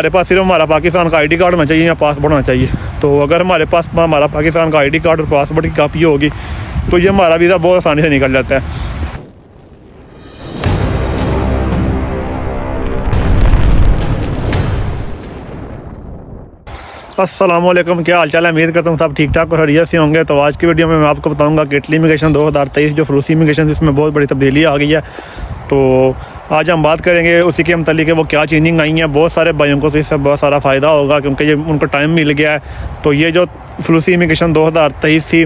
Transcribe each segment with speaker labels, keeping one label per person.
Speaker 1: हमारे पास सिर्फ हमारा पाकिस्तान का आईडी कार्ड होना चाहिए या पासपोर्ट होना चाहिए। तो अगर हमारे पास हमारा पाकिस्तान का आईडी कार्ड और पासपोर्ट की कापी होगी तो ये हमारा वीज़ा बहुत आसानी से निकल जाता है। अस्सलाम वालेकुम, क्या हाल चाल है? उम्मीद करता हूँ सब ठीक ठाक और हरियत से होंगे। तो आज की वीडियो में मैं आपको बताऊंगा कि इटली इमिग्रेशन 2023 जो फ्रूसी इमिग्रेशन इसमें बहुत बड़ी तब्दीली आ गई है। तो आज हम बात करेंगे उसी के मतलब कि वो क्या चेंजिंग आई हैं। बहुत सारे भाइयों को तो इससे बहुत सारा फ़ायदा होगा क्योंकि ये उनको टाइम मिल गया है। तो ये जो फ्रूसी इमिग्रेशन 2023 थी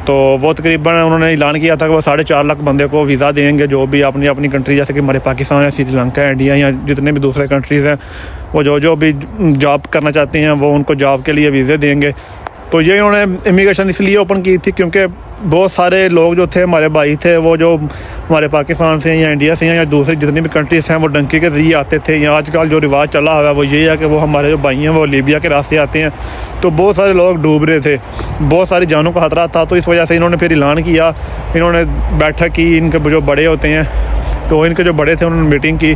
Speaker 1: तो वो तकरीबन उन्होंने ऐलान किया था कि वो 4.5 लाख बंदे को वीज़ा देंगे जो भी अपनी अपनी कंट्री, जैसे कि हमारे पाकिस्तान है, श्रीलंका, इंडिया या जितने भी दूसरे कंट्रीज़ हैं, वो जो भी जॉब करना चाहते हैं वो उनको जॉब के लिए वीज़े देंगे। तो ये उन्होंने इमिग्रेशन इसलिए ओपन की थी क्योंकि बहुत सारे लोग जो थे, हमारे भाई थे, वो जो हमारे पाकिस्तान से या इंडिया से या दूसरी जितनी भी कंट्रीज़ हैं वो डंकी के ज़रिए आते थे। या आजकल जो रिवाज चला हुआ है वो ये है कि वो हमारे जो भाई हैं वो लीबिया के रास्ते आते हैं। तो बहुत सारे लोग डूब रहे थे, बहुत सारी जानों का खतरा था। तो इस वजह से इन्होंने फिर ऐलान किया, इन्होंने बैठक की, इनके जो बड़े होते हैं तो इनके जो बड़े थे उन्होंने मीटिंग की।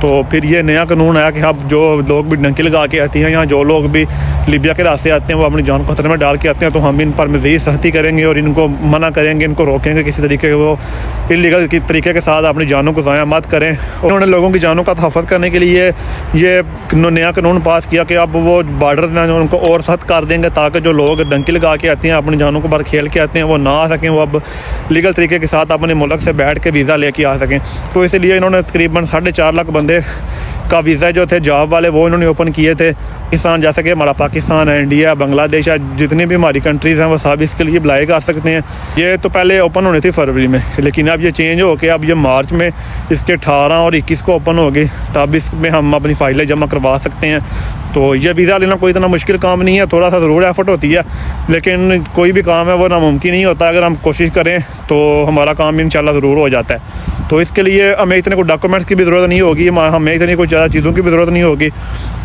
Speaker 1: तो फिर ये नया कानून आया कि अब जो लोग भी डंकी लगा के आती हैं या जो लोग भी लीबिया के रास्ते आते हैं वो अपनी जान को खतरे में डाल के आते हैं, तो हम इन पर मज़ीद सख्ती करेंगे और इनको मना करेंगे, इनको रोकेंगे किसी तरीके के वो इलीगल तरीके के साथ अपनी जानों को ज़ाया मत करें। उन्होंने लोगों की जानों का तहफ़्फ़ुज़ करने के लिए ये नया कानून पास किया कि अब वो बॉर्डर उनको और सख्त कर देंगे ताकि जो लोग डंकी लगा के आते हैं, अपनी जानों को बाहर खेल के आते हैं, वो ना आ सकें, वो अब लीगल तरीके के साथ अपने मुल्क से बैठ के वीज़ा लेके आ सकें। तो इसलिए इन्होंने तकरीबन 4.5 लाख बंदे का वीज़ा जो थे जॉब वाले वो इन्होंने ओपन किए थे। पाकिस्तान, जैसे कि हमारा पाकिस्तान है, इंडिया, बांग्लादेश है, जितनी भी हमारी कंट्रीज़ हैं वो सब इसके लिए अप्लाई कर सकते हैं। ये तो पहले ओपन होनी थी फरवरी में, लेकिन अब ये चेंज हो के अब ये मार्च में इसके 18 और 21 को ओपन हो गई, तब इसमें हम अपनी फ़ाइलें जमा करवा सकते हैं। तो ये वीज़ा लेना कोई इतना मुश्किल काम नहीं है, थोड़ा सा ज़रूर एफर्ट होती है, लेकिन कोई भी काम है वो नामुमकिन नहीं होता। अगर हम कोशिश करें तो हमारा काम इंशाल्लाह ज़रूर हो जाता है। तो इसके लिए हमें इतने कोई डॉक्यूमेंट्स की भी ज़रूरत नहीं होगी, हमें इतनी कोई ज़्यादा चीज़ों की भी ज़रूरत नहीं होगी।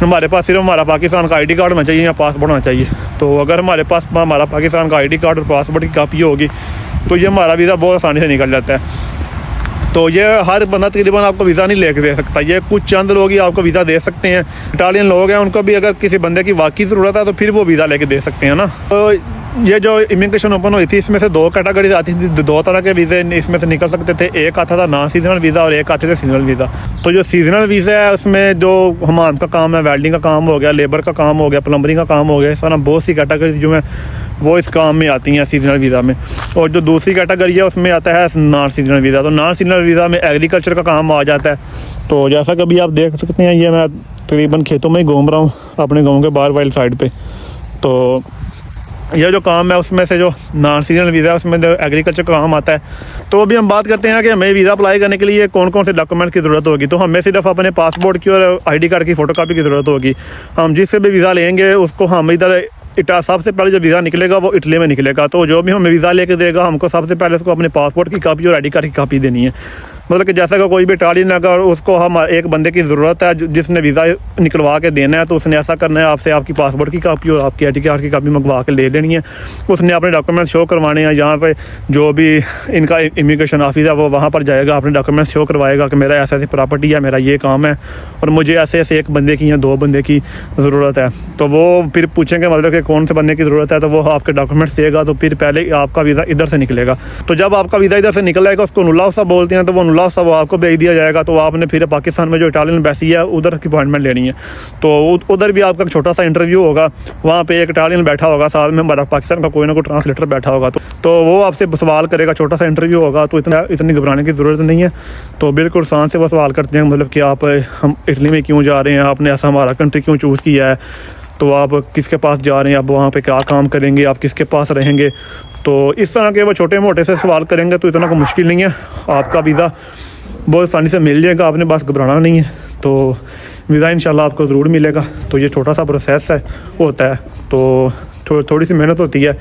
Speaker 1: हमारे पास सिर्फ हमारा पाकिस्तान का आईडी कार्ड होना चाहिए या पासपोर्ट होना चाहिए। तो अगर हमारे पास हमारा पाकिस्तान का आईडी कार्ड और पासपोर्ट की कापी होगी तो ये हमारा वीज़ा बहुत आसानी से निकल जाता है। तो ये हर बंदा तकरीबन आपको वीज़ा नहीं लेके दे सकता, ये कुछ चंद लोग ही आपको वीज़ा दे सकते हैं। इटालियन लोग हैं, उनको भी अगर किसी बंदे की वाकई ज़रूरत है तो फिर वो वीज़ा लेके दे सकते हैं ना। तो ये जो इमिग्रेशन ओपन हुई थी इसमें से 2 कैटेगरीज आती थी, 2 तरह के वीज़े इसमें से निकल सकते थे। एक आता था नॉन सीजनल वीज़ा और एक आते थे सीजनल वीज़ा। तो जो सीजनल वीज़ा है उसमें जो हमाम का काम है, वेल्डिंग का काम हो गया, लेबर का काम हो गया, प्लम्बरिंग का काम हो गया, इस तरह बहुत सी कैटेगरीज जो हैं वो इस काम में आती हैं सीजनल वीज़ा में। और जो दूसरी कैटेगरी है उसमें आता है नॉन सीजनल वीज़ा। तो नॉन सीजनल वीज़ा में एग्रीकल्चर का काम आ जाता है। तो जैसा कि अभी आप देख सकते हैं, ये मैं तकरीबन खेतों में ही घूम रहा हूँ अपने गाँव के बाहर वाइल्ड साइड पर। तो यह जो काम है उसमें से जो नॉन सीजनल वीज़ा है उसमें जो एग्रीकल्चर का काम आता है। तो अभी हम बात करते हैं कि हमें वीज़ा अप्लाई करने के लिए कौन कौन से डॉक्यूमेंट की ज़रूरत होगी। तो हमें सिर्फ अपने पासपोर्ट की और आईडी कार्ड की फ़ोटोकॉपी की ज़रूरत होगी। हम जिससे भी वीज़ा लेंगे उसको हम इधर सबसे पहले जो वीज़ा निकलेगा वो इटली में निकलेगा। तो जो भी हमें वीज़ा लेके देगा हमको सबसे पहले उसको अपने पासपोर्ट की कापी और आईडी कार्ड की कापी देनी है। मतलब कि जैसा कि कोई भी इटालियन अगर उसको हम एक बंदे की ज़रूरत है जिसने वीज़ा निकलवा के देना है तो उसने ऐसा करना है, आपसे आपकी पासपोर्ट की कापी और आपकी आईडी कार्ड की कापी मंगवा के ले लेनी है। उसने अपने डॉक्यूमेंट शो करवाने हैं, यहाँ पे जो भी इनका इमिग्रेशन ऑफिस है वो वहाँ पर जाएगा, अपने डॉक्यूमेंट शो करवाएगा कि मेरा ऐसी प्रॉपर्टी है, मेरा ये काम है और मुझे ऐसे ऐसे एक बंदे की या 2 बंदे की ज़रूरत है। तो वो फिर पूछेंगे मतलब कि कौन से बंदे की ज़रूरत है, तो वो आपके डॉक्यूमेंट्स देगा। तो फिर पहले आपका वीज़ा इधर से निकलेगा। तो जब आपका वीज़ा इधर से निकल जाएगा उसको नुला सा बोलते हैं, तो वो नुला सा वो आपको भेज दिया जाएगा। तो आपने फिर पाकिस्तान में जो इटालियन एम्बेसी है उधर की अपॉइंटमेंट लेनी है। तो उधर भी आपका छोटा सा इंटरव्यू होगा, वहाँ पे एक इटालियन बैठा होगा, साथ में हमारा पाकिस्तान का कोई ना कोई ट्रांसलेटर बैठा होगा। तो वो आपसे सवाल करेगा, छोटा सा इंटरव्यू होगा। तो इतनी घबराने की ज़रूरत नहीं है। तो बिल्कुल शान से वो सवाल करते हैं, मतलब कि आप हम इटली में क्यों जा रहे हैं, आपने ऐसा हमारा कंट्री क्यों चूज़ किया है, तो आप किसके पास जा रहे हैं, आप वहाँ पे क्या काम करेंगे, आप किसके पास रहेंगे। तो इस तरह के वो छोटे मोटे से सवाल करेंगे। तो इतना कोई मुश्किल नहीं है, आपका वीज़ा बहुत आसानी से मिल जाएगा, आपने बस घबराना नहीं है। तो वीज़ा इंशाल्लाह आपको ज़रूर मिलेगा। तो ये छोटा सा प्रोसेस है होता है, तो थोड़ी सी मेहनत होती है।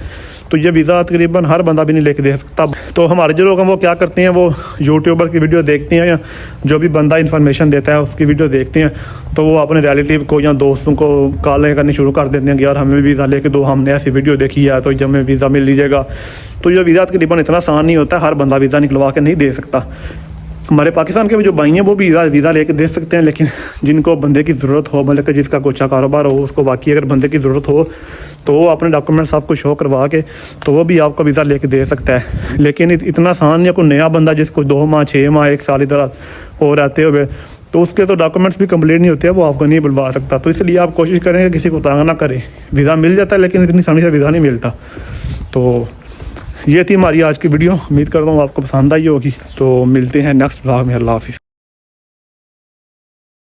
Speaker 1: तो ये वीज़ा तकरीबन हर बंदा भी नहीं लेके दे सकता। तो हमारे जो लोग हैं वो क्या करते हैं, वो यूट्यूबर की वीडियो देखते हैं या जो भी बंदा इन्फॉर्मेशन देता है उसकी वीडियो देखते हैं। तो वो अपने रिलेटिव को या दोस्तों को कॉलें करनी शुरू कर देते हैं कि यार हमें वीज़ा लेके दो, हमने ऐसी वीडियो देखी है तो हमें वीज़ा मिल लीजिएगा। तो ये वीज़ा तकरीबन इतना आसान नहीं होता, हर बंदा वीज़ा निकलवा के नहीं दे सकता। हमारे पाकिस्तान के भी जो भाई हैं वो भी वीज़ा लेके दे सकते हैं, लेकिन जिनको बंदे की ज़रूरत हो, मतलब कि जिसका कोई अच्छा कारोबार हो, उसको वाकई अगर बंदे की ज़रूरत हो तो वो अपने डॉक्यूमेंट्स आपको शो करवा के तो वो भी आपको वीज़ा लेके दे सकता है। लेकिन इतना आसान या कोई नया बंदा जिसको 2 माह 6 माह 1 साल इधर हो रहते हुए तो उसके तो डॉक्यूमेंट्स भी कंप्लीट नहीं होते, वो आपको नहीं बुलवा सकता। तो इसलिए आप कोशिश करें कि किसी को तंग ना करें। वीज़ा मिल जाता है लेकिन इतनी आसानी से वीज़ा नहीं मिलता। तो ये थी हमारी आज की वीडियो, उम्मीद करता हूँ आपको पसंद आई होगी। तो मिलते हैं नेक्स्ट ब्लॉग में। अल्लाह हाफिज़।